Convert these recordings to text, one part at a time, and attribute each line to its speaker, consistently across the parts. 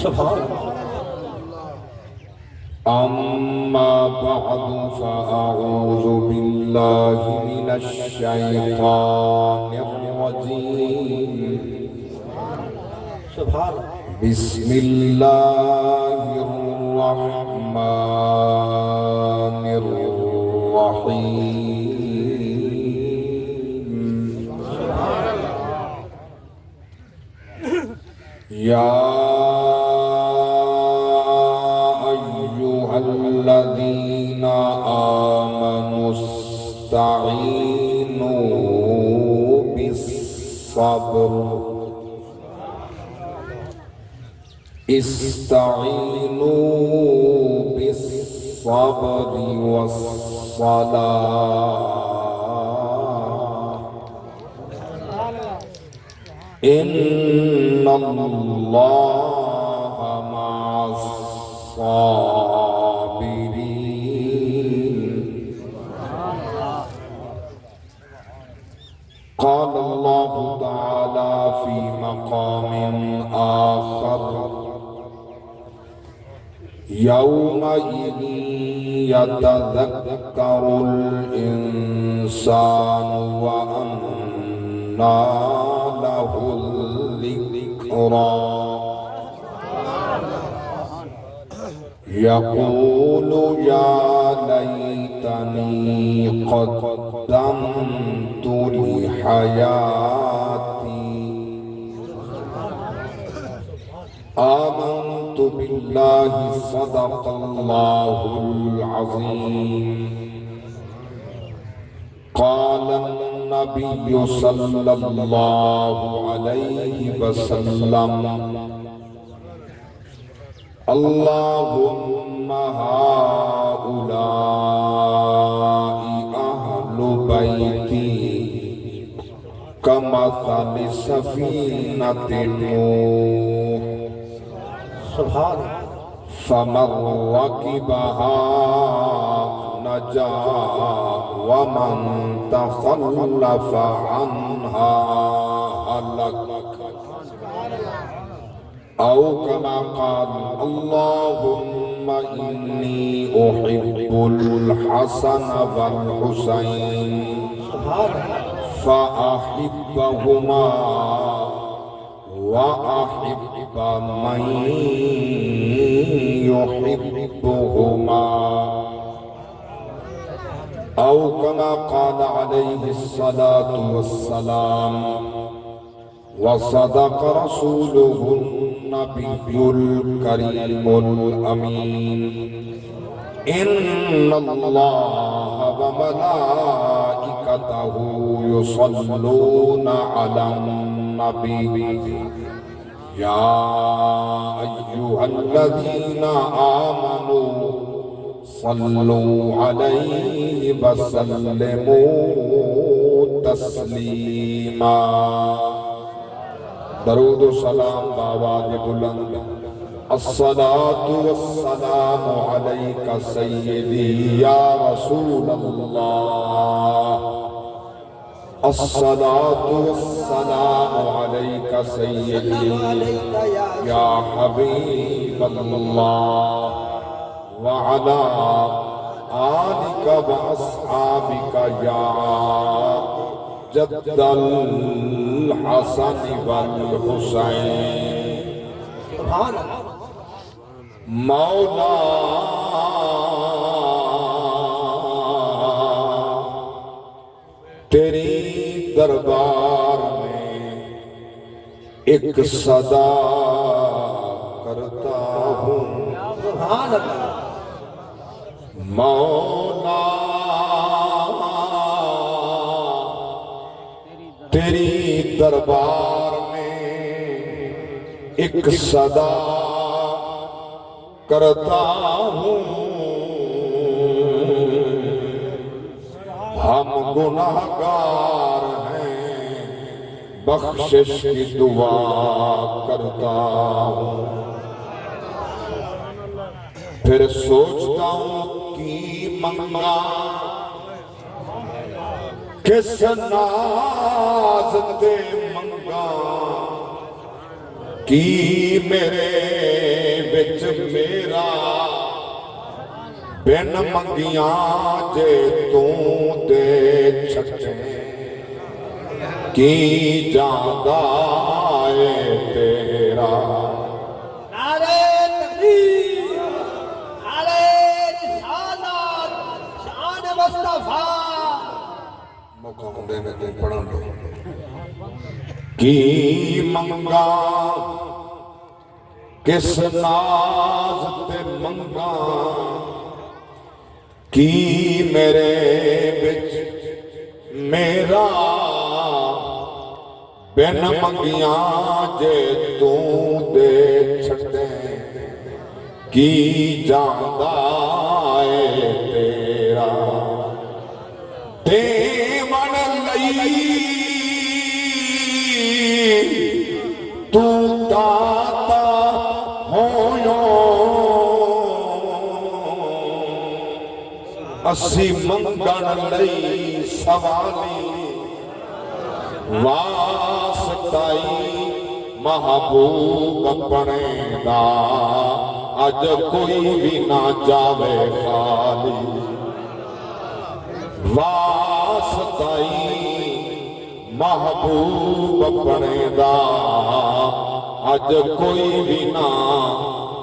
Speaker 1: سبحان
Speaker 2: أما بعد فأعوذ بالله من الشيطان الرجيم
Speaker 1: سبحان
Speaker 2: بسم الله الرحمن الرحيم يا أيها الذين آمنوا استعينوا بالصبر استعينوا بالصبر والصلاة إن الله مع الصابرين قال الله تعالى في مقام آخر يومئذ يتذكر الإنسان وأنى له الذكرى يقول يا ليتني قدمت لحياتي آمنت بالله صدق الله العظيم قال النبي صلى الله عليه وسلم اللهم هؤلاء أهل بيتي كمثل سفينة نوح
Speaker 1: سبحان
Speaker 2: فمن ركبها نجا ومن تخلف عنها هلك أو كما قال اللهم إني أحب الحسن والحسين فأحبهما وأحب من يحبهما أو كما قال عليه الصلاة والسلام وصدق رسوله النبي الكريم الأمين إن الله وملائكته يصلون على النبي يا أيها الذين آمنوا صلوا عليه وسلموا تسليما درود و سلام بآواز بلند الصلاة والسلام عليك سيدي يا رسول الله الصلاة والسلام عليك سيدي يا حبيب الله وعلى آلك وأصحابك يا جد الحسن والحسين مولا تیری دربار میں ایک صدا کرتا ہوں مولا تیری دربار میں ایک صدا کرتا ہوں ہم گناہگار ہیں بخشش کی دعا کرتا ہوں پھر سوچتا ہوں کی منگا کس ناز دے منگا کی میرے وچ میرا بن منگیاں جے توں دے چھٹے کی جاندا اے تیرا
Speaker 1: نعرہ تکبیر، نعرہ رسالت، شان مصطفیٰ۔
Speaker 2: موقع ہندے میں تے پڑھن دو کی منگا کس ناز تے منگا کی میرے بچ میرا بن منگیاں جے توں دے چھٹے کی جاندا اے تیرا دیوان لئی تو داتا ہویو اسی منگن لئی سوالی واسطائی محبوب اپنے دا اج کوئی بھی نہ جاوے خالی واسطائی محبوب اپنے دا اج کوئی بھی نہ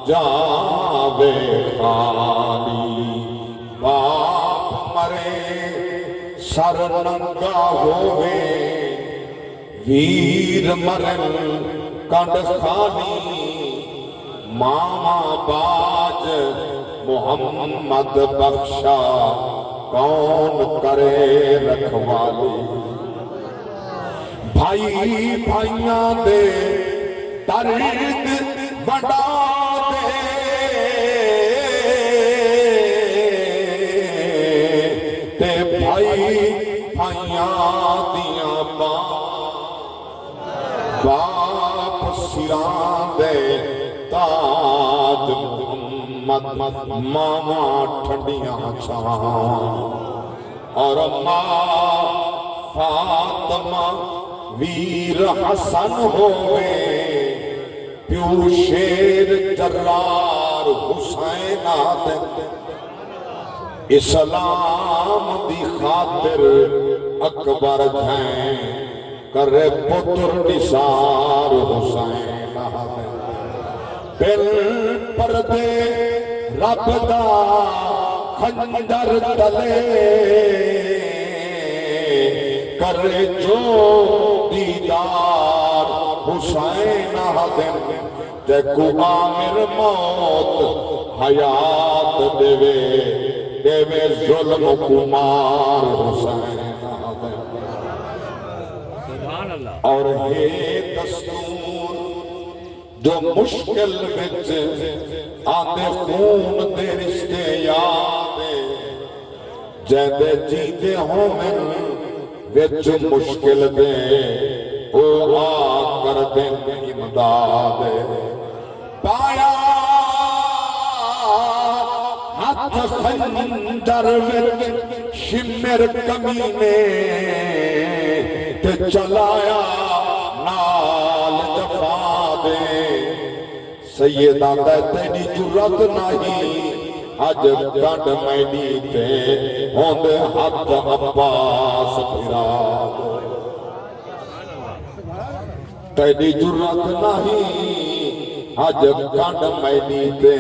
Speaker 2: جاوے خالی باپ مرے سر ننگا ہوئے ویر مرن کنڈ خالی ماما باج محمد بخشا کون کرے رکھوالی بھائی بھائیاں دے درد وڈا دے تے بھائی بھائیاں دیاں باپ سران دے تاج محمد ماما ٹھنڈیاں چھاں اور ماں فاطمہ ویر حسن ہوئے پیو شیر جرار حسین آدم اسلام دی خاطر اکبر جھیں کرے پتر نثار حسین آدم بل پردے رب دا خنجر تلے کرے جو دیدار حسین آدم جے کو عامر موت حیات دیوے ظلم کمار حسین آدم اور ہے دستور جو مشکل وچ آدھے خون دے رشتے یادے جیدے جیتے ہومن وچ مشکل دے او آ کر دیں امداد پایا ہاتھ خنجر وچ شمر کمینے تے چلایا نال جفا دے سیدہ تے تیری جرت نہیں اج کڈ مینی تے ہوندے ہاتھ عباس پھرا تیری جرت نہیں اج کڈ مینی تے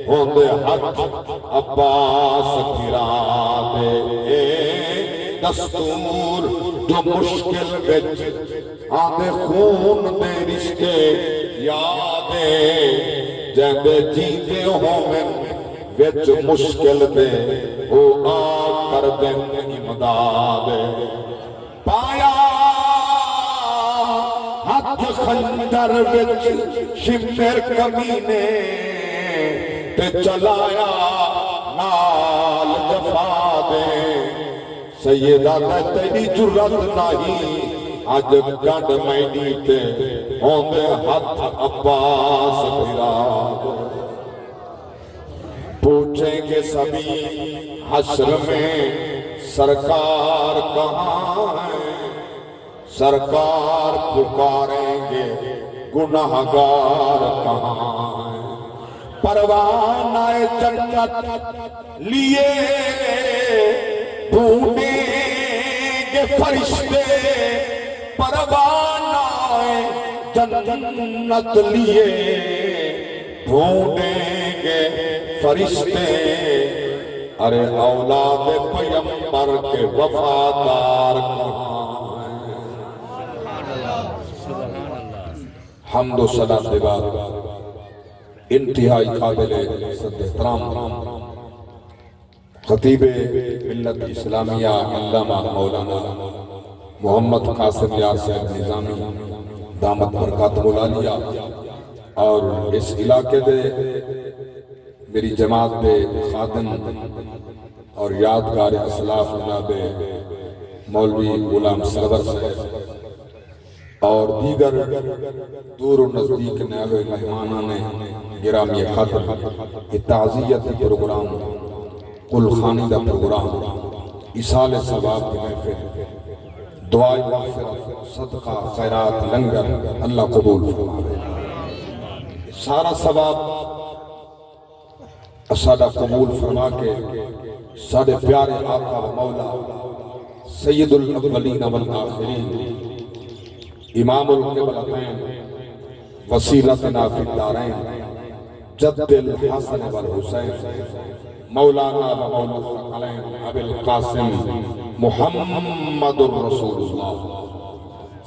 Speaker 2: ہوندے ہاتھ عباس پھرا دے دستور جو مشکل وچ آدھے خون دے رشتے یادے جیندے جیتے ہومن وچ مشکل دے او آ کر دیں امداد پایا ہاتھ خنجر وچ شمر کمینے تے چلایا نال جفا دے سیدہ تے تیری جرت نہیں اج گنڈ مینی تے ہوندے ہاتھ عباس پھرا پوچھیں گے سبھی حشر میں سرکار کہاں ہے سرکار پکاریں گے گناہگار کہاں ہے پروانہ جنت لیے ڈھونڈیں گے فرشتے پروانہ جنت لیے ڈھونڈیں گے فرشتے ارے اولاد پیغمبر کے وفادار کہاں ہیں حمد و صلاۃ کے بعد انتہائی قابل صد احترام خطیب ملت اسلامیہ علامہ مولانا محمد قاسم یار صاحب نظامی دامت برکاتہ العالیہ اور اس علاقے دے میری جماعت دے خادم اور یادگار اسلاف جناب مولوی غلام سرور صاحب اور دیگر دور و نزدیک نئے مہمانان نے گرامی قدر تعزیتی پروگرام قل خانی دا پروگرام اصال ثواب کی محفل دعائی مغفرت صدقہ خیرات لنگر اللہ قبول فرمائے سارا ثواب اسادہ قبول فرما کے سادے پیارے آقا و مولا سید الاولین والآخرین امام القبلتین وسیلتنا فی الدارین جد الحسن والحسین مولانا و مولا الثقلین ابی القاسم محمد الرسول اللہ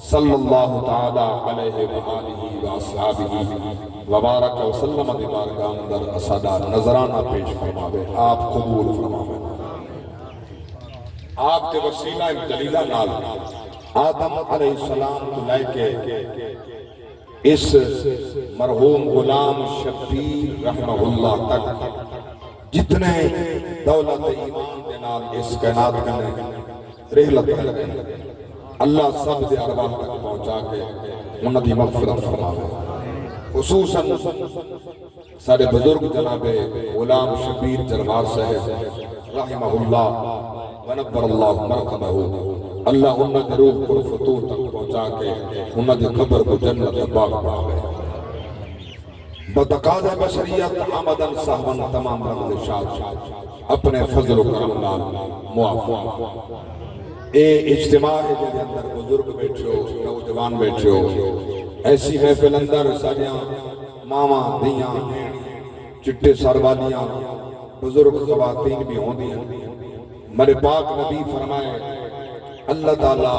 Speaker 2: صلی اللہ تعالی علیہ وآلہ وآصحابہ وبارک وسلم دی بارگاہ اندر اسادہ نظرانہ پیش فرماوے آپ قبول فرماوے آپ کے وسیلہ جلیلہ نال آدم علیہ السلام تو لے کے اس مرحوم غلام شبیر رحمہ اللہ تک جتنے دولت ایمان کے نال اس کائنات کرنے رحلت کرنے اللہ سب دے ارواح تک پہنچا کے انہوں دی مغفرت فرماوے خصوصاً سارے بزرگ جناب غلام شبیر جرمار صاحب رحمہ اللہ ونبر اللہ مرکبہ اللہ انہوں نے روح پر فتور تک پہنچا کے انہوں نے قبر کو جنت باغ بناوے بتقاض بشریت آمدن صاحبان تمام رمض شاد اپنے فضل و کرم نال موافق اے اجتماع ہے جنہی اندر بزرگ بیٹھے ہو نوجوان بیٹھے ہو ایسی محفل اندر ساڑیاں ماما دیاں چٹے ساروالیاں بزرگ خواتین بھی ہوں دیاں میرے پاک نبی فرمائے اللہ تعالیٰ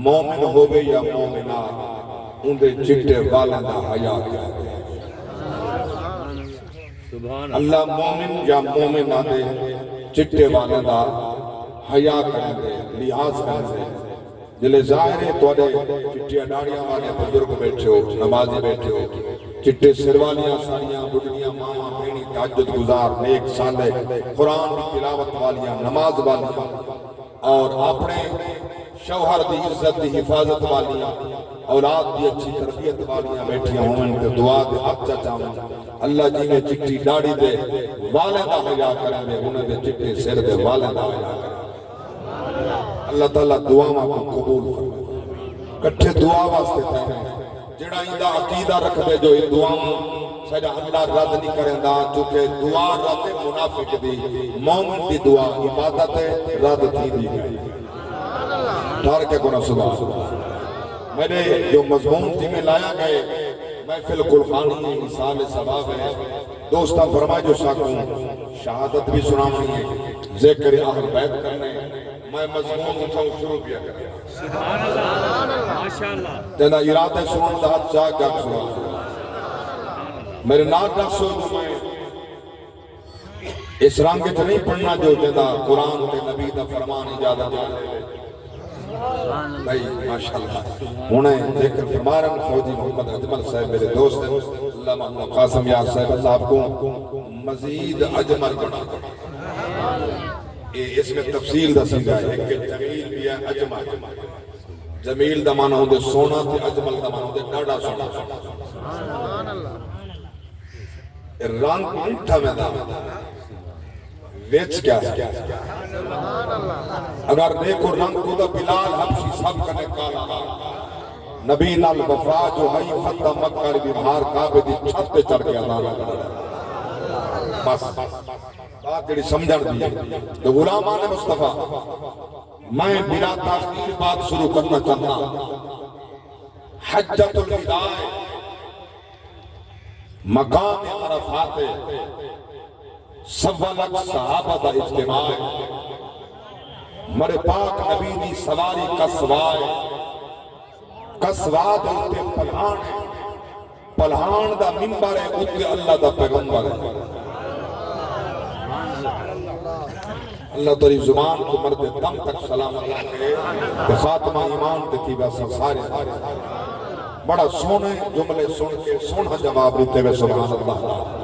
Speaker 2: مومن ہوئے یا مومنہ اندے چٹے والن دا حیاء کرتے اللہ مومن یا مومنہ دے چٹے والن دا حیاء کرتے لحاظ کرتے جلے ظاہر ہے توڑے چٹیاں ڈاڑیاں والے بزرگ بیٹھے ہو نمازی بیٹھے ہو چٹے سروالیاں ساڑیاں بڑھنیاں ماما بینی تحجد گزار نیک سالے قرآن کی تلاوت والیاں نماز والیاں اور اپنے شوہر دی عزت دی حفاظت والیاں اولاد دی اچھی تربیت والیاں بیٹھیاں ہوں تے دعا دے حق چاہاں اللہ جی نے چٹی ڈاڑی دے والدہ حیاء کریں دے انہیں دے چٹے سر دے والدہ حیاء کریں اللہ تعالیٰ دعا کو قبول فرمائے کٹھے دعا واسطے تھے جڑا اندہ عقیدہ رکھ دے جو یہ دعا سیدہ اللہ رد نہیں کریں دا چونکہ دعا رد منافق دی مومن دی دعا عبادت رد تھی دی گئی ڈھار کے گناہ صبح میں نے جو مضمون تھی میں لایا گئے محفل قرآنی مثال ثواب ہے دوستہ فرمائے جو ساکوں شہادت بھی سنامنی ہے ذکر اہل بیت کرنے میں مضمون اٹھاؤں شروع کیا کریں
Speaker 3: سبحان اللہ ماشاءاللہ
Speaker 2: تینا ارادہ سنن دہت چاہ کیا سنن میرے ناک نہ سوچ میں اس رنگ نہیں پڑھنا جو تینا قرآن کے نبی دا فرمان اجازت جانے بھائی ماشاءاللہ انہیں ذکر فرمارن فوجی محمد اجمل صاحب میرے دوست ہیں اللہ محمد قاسم یار صاحب اللہ آپ کو مزید اجمل بنا اس میں تفصیل دا سنگا ہے کہ جمیل بھی ہے اجمل جمیل دا مانا ہوندے سونا تے اجمل دا مانا ہوندے ڈاڑا سونا رنگ انٹھا میں دا ویچ کیا ہے اگر دیکھو رنگ کو دا بلال حبشی سب کنے کالا نبی نال وفا جو ہئی فتح مکہ دی بہار کعبے دی چھت تے چڑھ کے اذان کردا بس بات جڑی سمجھن دی تو غلامان مصطفیٰ میں بلا تاخیر بات شروع کرنا چاہتا حجۃ الوداع مقام عرفات سوا لاکھ صحابہ دا اجتماع مرے پاک نبی دی سواری کسوا دے اتے پلہان دا منبر ہے اتے اللہ دا پیغمبر ہے اللہ تری زبان کو مرد دم تک سلام اللہ کرے خاتمہ ایمان تکی ویسا سارے بڑا سونے جملے سن کے سونا جواب دیتے ہوئے سبحان اللہ